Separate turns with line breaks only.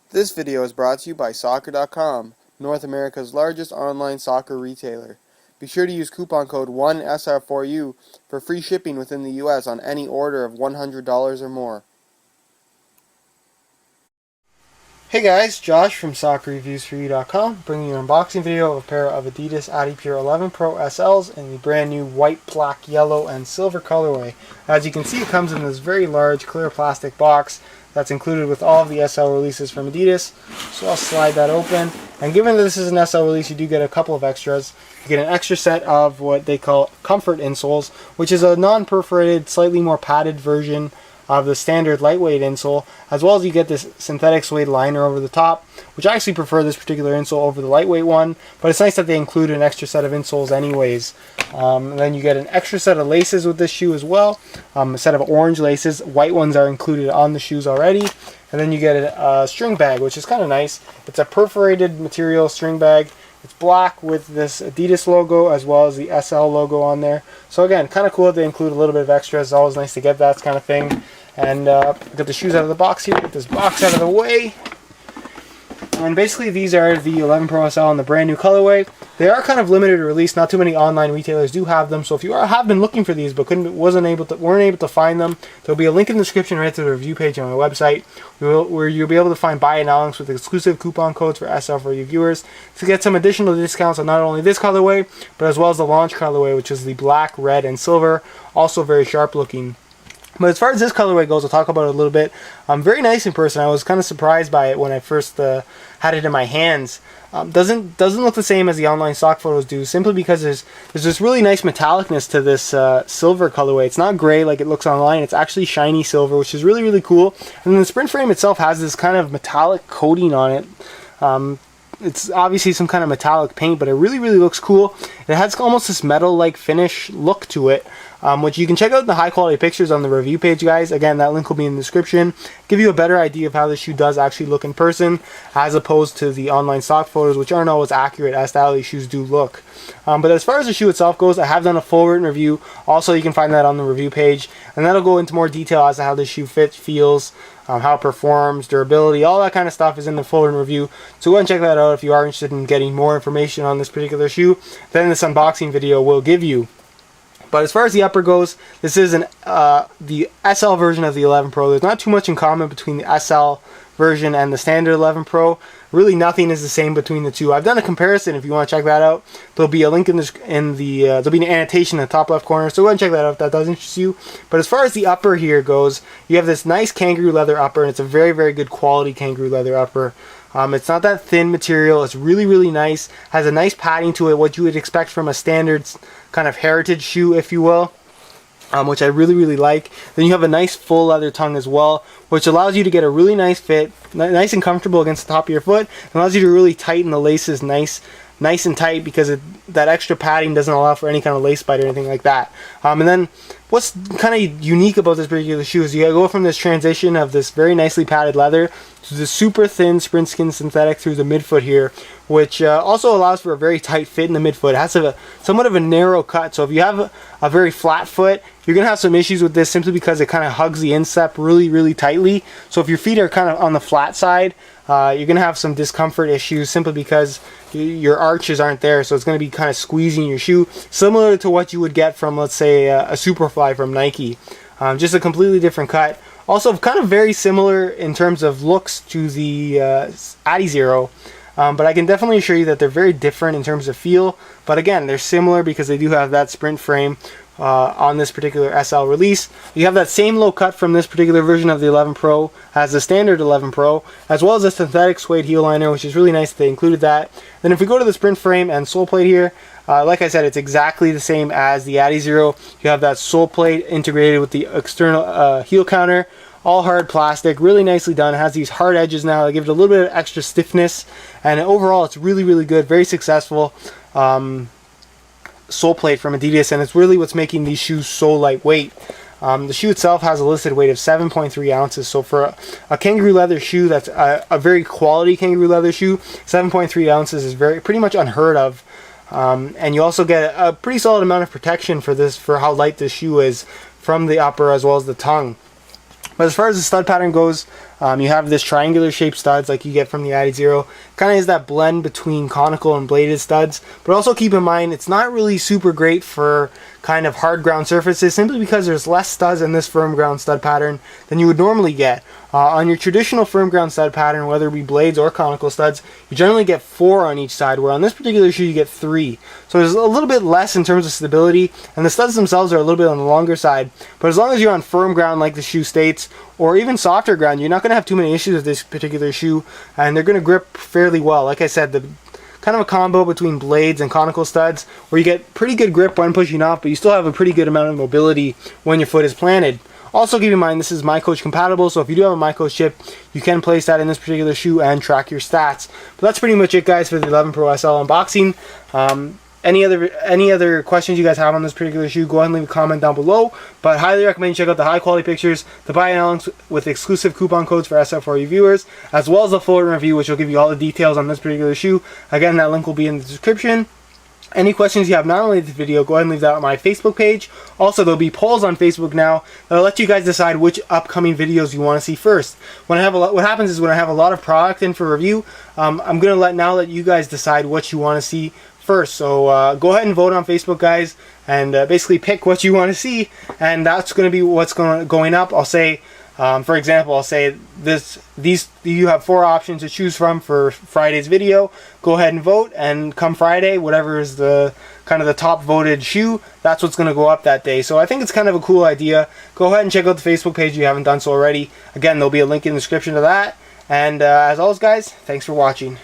This video is brought to you by Soccer.com, North America's largest online soccer retailer. Be sure to use coupon code 1SR4U for free shipping within the US on any order of $100 or more. Hey guys, Josh from SoccerReviewsForYou.com, bringing you an unboxing video of a pair of Adidas adiPure 11Pro SLs in the brand new white, black, yellow, and silver colorway. As you can see, it comes in this very large clear plastic box that's included with all of the SL releases from Adidas. So I'll slide that open. And given that this is an SL release, you do get a couple of extras. You get an extra set of what they call comfort insoles, which is a non-perforated, slightly more padded version of the standard lightweight insole, as well as you get this synthetic suede liner over the top, which I actually prefer this particular insole over the lightweight one, but it's nice that they include an extra set of insoles anyways. And then you get an extra set of laces with this shoe as well, a set of orange laces. White ones are included on the shoes already. And then you get a string bag, which is kind of nice. It's a perforated material string bag. It's black with this Adidas logo as well as the SL logo on there. So again, kind of cool that they include a little bit of extras. It's always nice to get that kind of thing. And get the shoes out of the box here, get this box out of the way. And basically these are the 11 Pro SL in the brand new colorway. They are kind of limited release. Not too many online retailers do have them. So if you have been looking for these but weren't able to find them, there'll be a link in the description right to the review page on my website where you'll be able to find buy it now links with exclusive coupon codes for SL for you viewers to get some additional discounts on not only this colorway but as well as the launch colorway, which is the black, red, and silver. Also very sharp looking. But as far as this colorway goes, I'll talk about it a little bit. Very nice in person. I was kind of surprised by it when I first had it in my hands. Doesn't look the same as the online stock photos do, simply because there's this really nice metallicness to this silver colorway. It's not gray like it looks online. It's actually shiny silver, which is really, really cool. And then the sprint frame itself has this kind of metallic coating on it. It's obviously some kind of metallic paint, but it really, really looks cool. It has almost this metal-like finish look to it, which you can check out the high-quality pictures on the review page, guys. Again, that link will be in the description. Give you a better idea of how this shoe does actually look in person, as opposed to the online stock photos, which aren't always accurate as to how these shoes do look. But as far as the shoe itself goes, I have done a full written review. Also, you can find that on the review page, and that'll go into more detail as to how this shoe fits, feels, how it performs, durability, all that kind of stuff is in the full written review. So go and check that out if you are interested in getting more information on this particular shoe than this unboxing video will give you. But as far as the upper goes, this is the SL version of the 11 Pro. There's not too much in common between the SL version and the standard 11 Pro. Really nothing is the same between the two. I've done a comparison if you want to check that out. There'll be a link there'll be an annotation in the top left corner, so go and check that out if that does interest you. But as far as the upper here goes, you have this nice kangaroo leather upper, and it's a very, very good quality kangaroo leather upper. It's not that thin material. It's really, really nice. Has a nice padding to it, what you would expect from a standard kind of heritage shoe, if you will. Which I really, really like. Then you have a nice full leather tongue as well, which allows you to get a really nice fit, nice and comfortable against the top of your foot. It allows you to really tighten the laces nice and tight, because that extra padding doesn't allow for any kind of lace bite or anything like that. And then what's kind of unique about this particular shoe is you go from this transition of this very nicely padded leather to the super thin sprint skin synthetic through the midfoot here, which also allows for a very tight fit in the midfoot. It has somewhat of a narrow cut, so if you have a very flat foot, you're going to have some issues with this simply because it kind of hugs the instep really, really tightly. So if your feet are kind of on the flat side, you're going to have some discomfort issues simply because your arches aren't there, so it's going to be kind of squeezing your shoe, similar to what you would get from, let's say, a Superfly from Nike. Just a completely different cut. Also kind of very similar in terms of looks to the adiZero, but I can definitely assure you that they're very different in terms of feel. But again, they're similar because they do have that sprint frame on this particular SL release. You have that same low cut from this particular version of the 11 Pro as the standard 11 Pro, as well as a synthetic suede heel liner, which is really nice that they included that. Then if we go to the sprint frame and sole plate here, like I said, it's exactly the same as the adiZero. You have that sole plate integrated with the external heel counter, all hard plastic, really nicely done. It has these hard edges now that give it a little bit of extra stiffness, and overall it's really, really good, very successful sole plate from Adidas, and it's really what's making these shoes so lightweight. The shoe itself has a listed weight of 7.3 ounces, so for a kangaroo leather shoe that's a very quality kangaroo leather shoe, 7.3 ounces is pretty much unheard of. And you also get a pretty solid amount of protection for how light this shoe is from the upper as well as the tongue. But as far as the stud pattern goes, you have this triangular shaped studs like you get from the Adi. Kind of is that blend between conical and bladed studs. But also keep in mind, it's not really super great for kind of hard ground surfaces, simply because there's less studs in this firm ground stud pattern than you would normally get. On your traditional firm ground stud pattern, whether it be blades or conical studs, you generally get 4 on each side, where on this particular shoe you get 3. So there's a little bit less in terms of stability, and the studs themselves are a little bit on the longer side. But as long as you're on firm ground like the shoe states, or even softer ground, you're not going to have too many issues with this particular shoe, and they're going to grip fairly well. Like I said, the kind of a combo between blades and conical studs, where you get pretty good grip when pushing off, but you still have a pretty good amount of mobility when your foot is planted. Also keep in mind, this is MyCoach compatible, so if you do have a MyCoach chip, you can place that in this particular shoe and track your stats. But that's pretty much it, guys, for the 11 Pro SL unboxing. Any other questions you guys have on this particular shoe, go ahead and leave a comment down below. But highly recommend you check out the high quality pictures, the buy now links with exclusive coupon codes for SF4U viewers, as well as the full review, which will give you all the details on this particular shoe. Again, that link will be in the description. Any questions you have not only this video, go ahead and leave that on my Facebook page. Also, there'll be polls on Facebook now that'll let you guys decide which upcoming videos you want to see first. What happens is when I have a lot of product in for review, I'm gonna let you guys decide what you want to see first. So go ahead and vote on Facebook, guys, and basically pick what you want to see, and that's going to be what's going up. I'll say, for example, I'll say you have 4 options to choose from for Friday's video. Go ahead and vote, and come Friday, whatever is the kind of the top voted shoe, that's what's going to go up that day. So I think it's kind of a cool idea. Go ahead and check out the Facebook page if you haven't done so already. Again, there'll be a link in the description to that. And as always, guys, thanks for watching.